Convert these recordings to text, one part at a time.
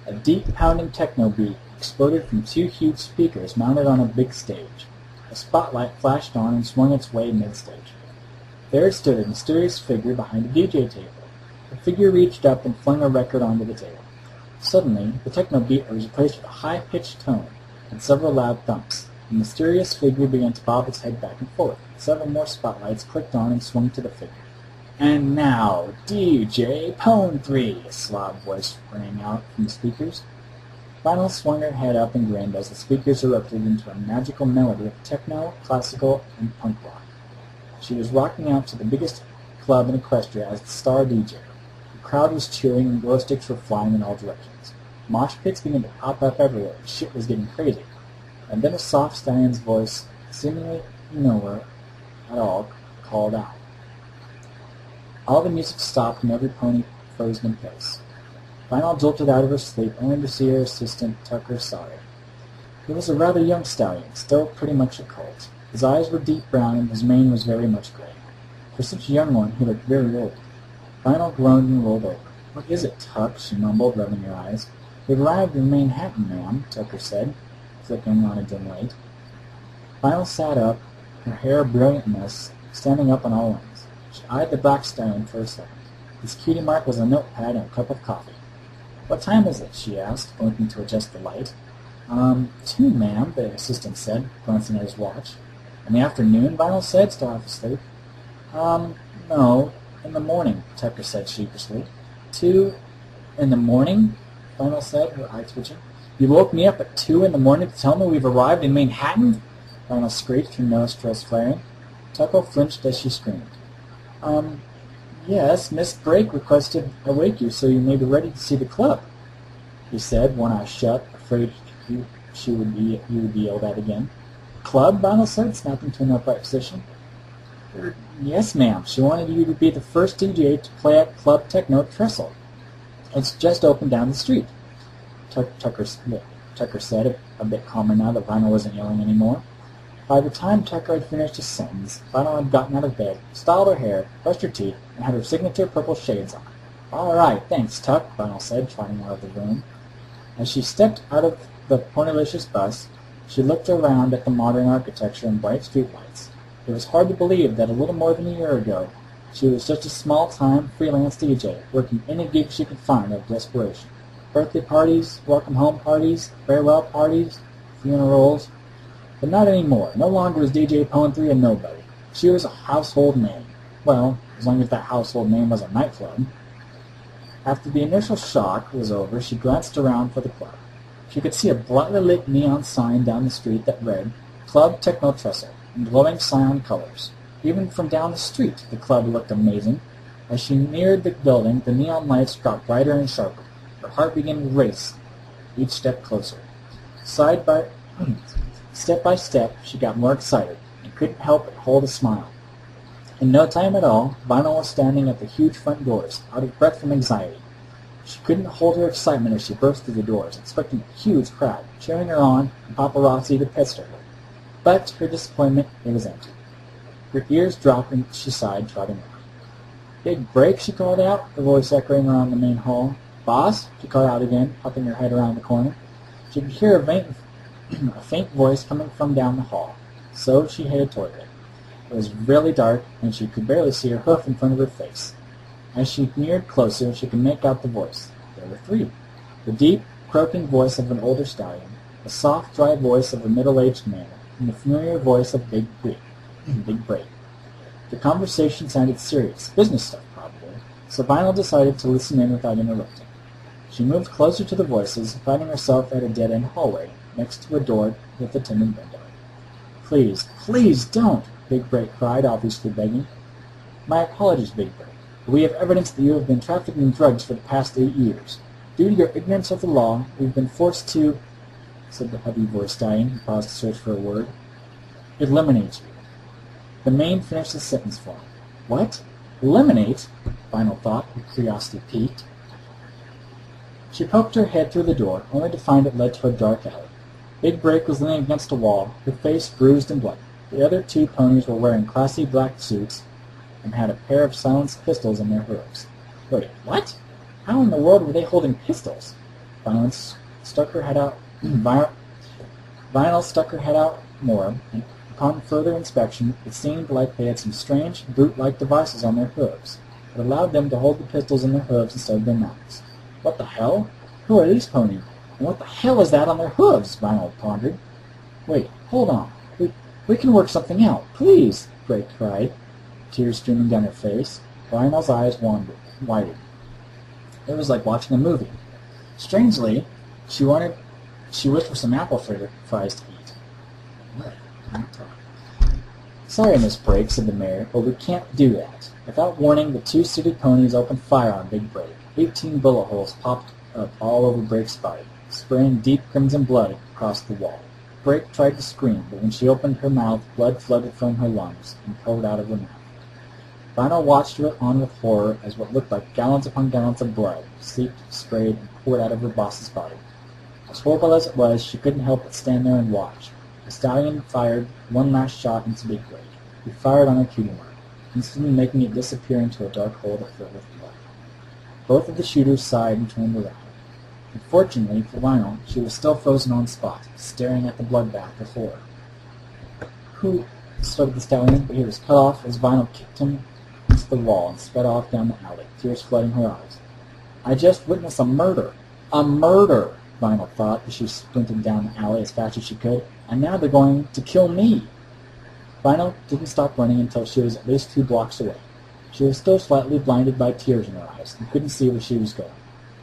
A deep pounding techno beat exploded from two huge speakers mounted on a big stage. A spotlight flashed on and swung its way mid-stage. There stood a mysterious figure behind a DJ table. The figure reached up and flung a record onto the table. Suddenly, the techno beat was replaced with a high-pitched tone and several loud thumps. The mysterious figure began to bob its head back and forth. Several more spotlights clicked on and swung to the figure. "And now, DJ Pone 3, a Slav voice rang out from the speakers. Vinyl swung her head up and grinned as the speakers erupted into a magical melody of techno, classical, and punk rock. She was rocking out to the biggest club in Equestria as the star DJ. The crowd was cheering and glow sticks were flying in all directions. Mosh pits began to pop up everywhere. Shit was getting crazy. And then a soft stallion's voice, seemingly nowhere at all, called out. All the music stopped and every pony froze in place. Vinyl jolted out of her sleep, only to see her assistant Tucker sorry. He was a rather young stallion, still pretty much a colt. His eyes were deep brown and his mane was very much gray. For such a young one, he looked very old. Vinyl groaned and rolled over. "What is it, Tuck?" she mumbled, rubbing her eyes. "We've arrived in Manhattan, ma'am," Tucker said, flicking on a dim light. Vinyl sat up, her hair a brilliant mess, standing up on all ends. She eyed the black stallion for a second. His cutie mark was a notepad and a cup of coffee. "What time is it?" she asked, blinking to adjust the light. 2, ma'am," the assistant said, glancing at his watch. "In the afternoon?" Vinyl said, still half asleep. No, in the morning," Tucker said sheepishly. 2 in the morning?" Vinyl said, her eye twitching. "You woke me up at 2 in the morning to tell me we've arrived in Manhattan?" Vinyl screeched, her nostrils flaring. Tucker flinched as she screamed. Yes, Miss Brake requested I wake you so you may be ready to see the club," he said, one eye shut, afraid you would be yelled at again. "Club?" Vinyl said, snapping to an upright position. "Yes, ma'am. She wanted you to be the first DJ to play at Club Techno at Trestle. It's just opened down the street," Tucker said, a bit calmer now that Vinyl wasn't yelling anymore. By the time Tucker had finished his sentence, Vinyl had gotten out of bed, styled her hair, brushed her teeth, and had her signature purple shades on. "All right, thanks, Tuck," Vinyl said, trotting out of the room. As she stepped out of the Pornalicious bus, she looked around at the modern architecture and bright streetlights. It was hard to believe that a little more than a year ago, she was just a small-time freelance DJ, working any gig she could find out of desperation. Birthday parties, welcome-home parties, farewell parties, funerals. But not anymore. No longer was DJ Pone 3 a nobody. She was a household name. Well, as long as that household name was a nightclub. After the initial shock was over, she glanced around for the club. She could see a brightly lit neon sign down the street that read, "Club Techno Trestle," in glowing cyan colors. Even from down the street, the club looked amazing. As she neared the building, the neon lights got brighter and sharper. Her heart began to race, each step closer. Step by step, she got more excited, and couldn't help but hold a smile. In no time at all, Vinyl was standing at the huge front doors, out of breath from anxiety. She couldn't hold her excitement as she burst through the doors, expecting a huge crowd, cheering her on, and paparazzi to pester her. But, to her disappointment, it was empty. Her ears dropped and she sighed, trotting on. "Big break," she called out, her voice echoing around the main hall. "Boss?" she called out again, popping her head around the corner. She could hear a faint voice coming from down the hall, so she headed toward it. It was really dark, and she could barely see her hoof in front of her face. As she neared closer, she could make out the voice. There were 3. The deep, croaking voice of an older stallion, the soft, dry voice of a middle-aged man, and the familiar voice of Big Break. The conversation sounded serious, business stuff probably, so Vinyl decided to listen in without interrupting. She moved closer to the voices, finding herself at a dead-end hallway, next to a door with a tinted window. "Please, please don't!" Big Break cried, obviously begging. "My apologies, Big Break. We have evidence that you have been trafficking drugs for the past 8 years. Due to your ignorance of the law, we've been forced to," said the heavy-voiced stallion, who paused to search for a word, "eliminate you." The man finished the sentence for him. "What? Eliminate?" Vinyl thought, with curiosity piqued. She poked her head through the door, only to find it led to a dark alley. Big Break was leaning against a wall, her face bruised and bloody. The other 2 ponies were wearing classy black suits and had a pair of silenced pistols in their hooves. Wait, what? How in the world were they holding pistols? Violence stuck her head out. Vinyl stuck her head out more, and upon further inspection, it seemed like they had some strange, boot-like devices on their hooves. It allowed them to hold the pistols in their hooves instead of their mouths. What the hell? Who are these ponies? And what the hell is that on their hooves? Vinyl pondered. Wait, hold on. We can work something out. Please, Drake cried, tears streaming down her face. Vinyl's eyes widened. It was like watching a movie. Strangely, she wished for some apple fries to eat. What? Sorry, Miss Brake, said the mayor, but we can't do that. Without warning, the two suited ponies opened fire on Big Brake. 18 bullet holes popped up all over Brake's body, spraying deep crimson blood across the wall. Brake tried to scream, but when she opened her mouth, blood flooded from her lungs and poured out of her mouth. Vinyl watched her on with horror as what looked like gallons upon gallons of blood seeped, sprayed, and poured out of her boss's body. As horrible as it was, she couldn't help but stand there and watch. The stallion fired one last shot into Big Brake. He fired on her cutie mark, instantly making it disappear into a dark hole that filled with blood. Both of the shooters sighed and turned around. Unfortunately for Vinyl, she was still frozen on spot, staring at the bloodbath before her. Who? Started the stallion, but he was cut off as Vinyl kicked him into the wall and sped off down the alley, tears flooding her eyes. I just witnessed a murder! A murder! Vinyl thought as she sprinted down the alley as fast as she could, and now they're going to kill me! Vinyl didn't stop running until she was at least 2 blocks away. She was still slightly blinded by tears in her eyes and couldn't see where she was going.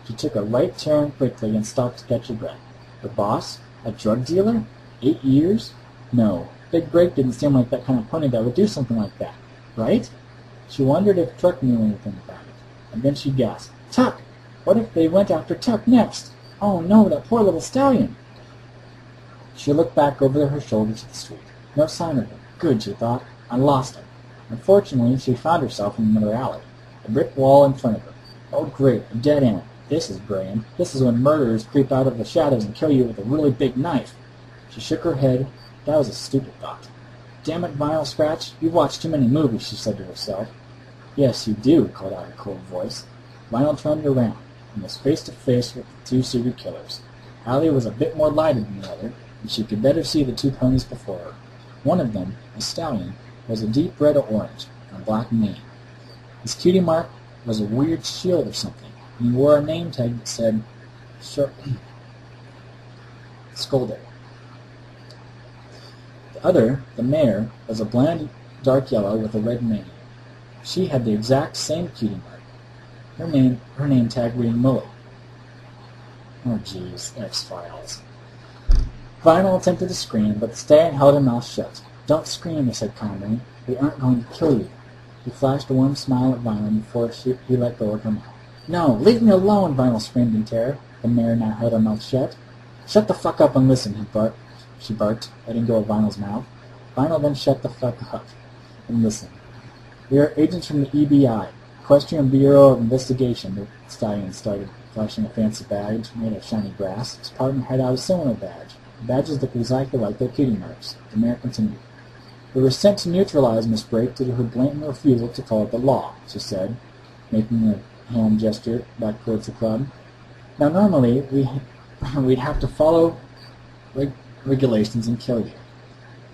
She took a right turn quickly and stopped to catch her breath. Her boss? A drug dealer? 8 years? No, Big Brake didn't seem like that kind of pony that would do something like that, right? She wondered if Tuck knew anything about it, and then she gasped, Tuck! What if they went after Tuck next? Oh no, that poor little stallion! She looked back over her shoulder to the street. No sign of him. Good, she thought. I lost him. Unfortunately, she found herself in another alley. A brick wall in front of her. Oh great, a dead end. This is grand. This is when murderers creep out of the shadows and kill you with a really big knife. She shook her head. That was a stupid thought. Damn it, Vinyl Scratch, you've watched too many movies, she said to herself. Yes, you do, called out a cold voice. Vinyl turned around and was face to face with the 2 suited killers. Alley was a bit more lighted than the other, and she could better see the 2 ponies before her. One of them, a stallion, was a deep red or orange, and a black mane. His cutie mark was a weird shield or something, and he wore a name tag that said, Scolder. The other, the mare, was a bland dark yellow with a red mane. She had the exact same cutie mark. Her name tag reading Mully. Oh jeez, X-Files. Vinyl attempted to scream, but the stallion held her mouth shut. Don't scream, he said calmly. We aren't going to kill you. He flashed a warm smile at Vinyl before he let go of her mouth. No, leave me alone, Vinyl screamed in terror. The mare now held her mouth shut. Shut the fuck up and listen, she barked, letting go of Vinyl's mouth. Vinyl then shut the fuck up and listened. We are agents from the EBI, Equestrian Bureau of Investigation, the stallion started, flashing a fancy badge made of shiny brass. His partner had out a similar badge. The badges looked exactly like their cutie marks. The mayor continued. We were sent to neutralize Miss Brake due to her blatant refusal to follow the law, she said, making a hand gesture back towards the club. Now normally, we'd have to follow regulations and kill you.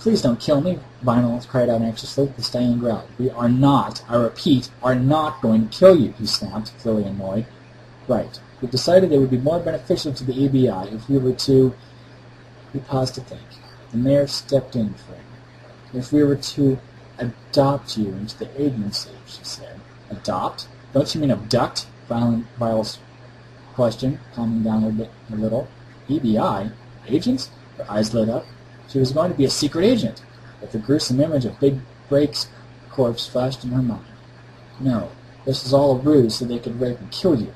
Please don't kill me, Vinyl cried out anxiously. The stallion growled. We are not, I repeat, are not going to kill you, he snapped, clearly annoyed. Right. We decided it would be more beneficial to the EBI if we were to... He paused to think. The mayor stepped in for him. If we were to adopt you into the agency, she said. Adopt? Don't you mean abduct? Vinyl's question, calming down a little. EBI? Agents? Her eyes lit up. She was going to be a secret agent, but the gruesome image of Big Brake's corpse flashed in her mind. No, this is all a ruse so they could rape and kill you.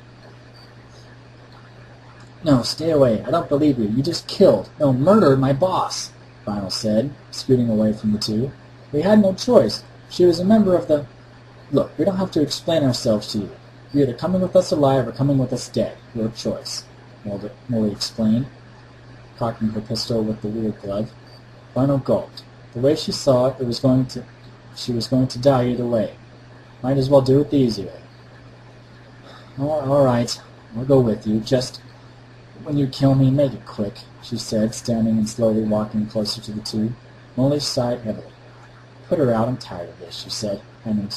No, stay away. I don't believe you. You just killed, no, murdered my boss, Vinyl said, scooting away from the 2. We had no choice. She was a member of the... Look, we don't have to explain ourselves to you. You're either coming with us alive or coming with us dead. Your choice, Molly explained, cocking her pistol with the weird glove. Vinyl gulped. The way she saw it, she was going to die either way. Might as well do it the easy way. All right, I'll go with you. Just When you kill me, make it quick, she said, standing and slowly walking closer to the tube. Molly sighed heavily. Put her out, I'm tired of this, she said, handing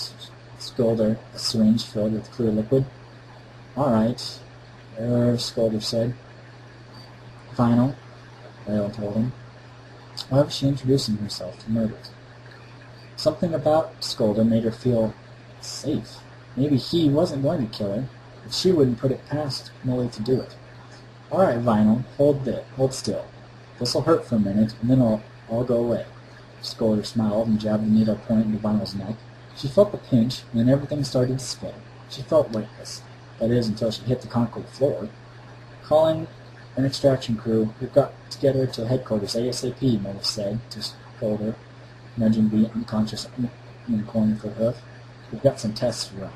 Scolder a syringe filled with clear liquid. All right, Scolder said. Final, Rail told him. Why was she introducing herself to murders? Something about Scolder made her feel safe. Maybe he wasn't going to kill her, but she wouldn't put it past Molly to do it. All right, Vinyl, hold still. This'll hurt for a minute, and then it'll all go away. Scolder smiled and jabbed the needle point into Vinyl's neck. She felt the pinch, and then everything started to spin. She felt weightless. That is, until she hit the concrete floor. Calling an extraction crew, we've got to get her to headquarters ASAP, Molly said to Scolder, nudging the unconscious in the corner of her hoof. We've got some tests to run.